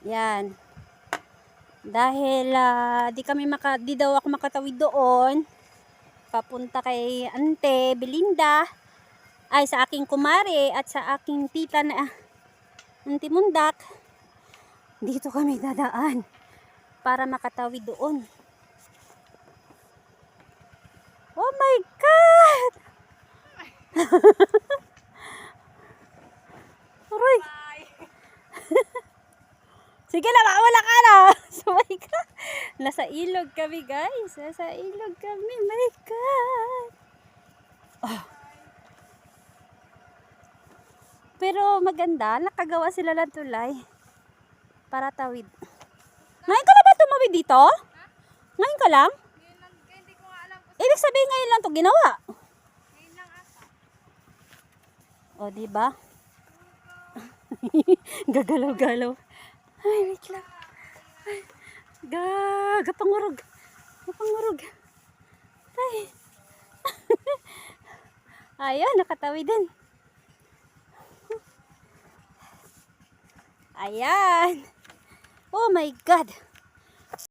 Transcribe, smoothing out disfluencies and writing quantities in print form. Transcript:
Yan. Dahil di daw ako makatawid doon. Papunta kay Ante Belinda. Ay, sa aking kumare at sa aking tita na Auntie Mundak. Dito kami dadaan para makatawid doon. Oh my God! Aray! Sige na, makawala ka na! Sumay ka! Nasa ilog kami, guys. Nasa ilog kami. My God! Oh. Pero maganda, nakagawa sila ng tulay para tawid. Ngayon ka na ba tumawid dito? Ngayon ka lang? Hindi ko alam kung Ibig sabihin ngayon lang to ginawa. ngayon lang ata. O, diba? Gagalaw-galaw. Ay, wait lang. Ay, gapangurog. Gapangurog. Ay. Ayan, nakatawi din. Ayan. Oh my God.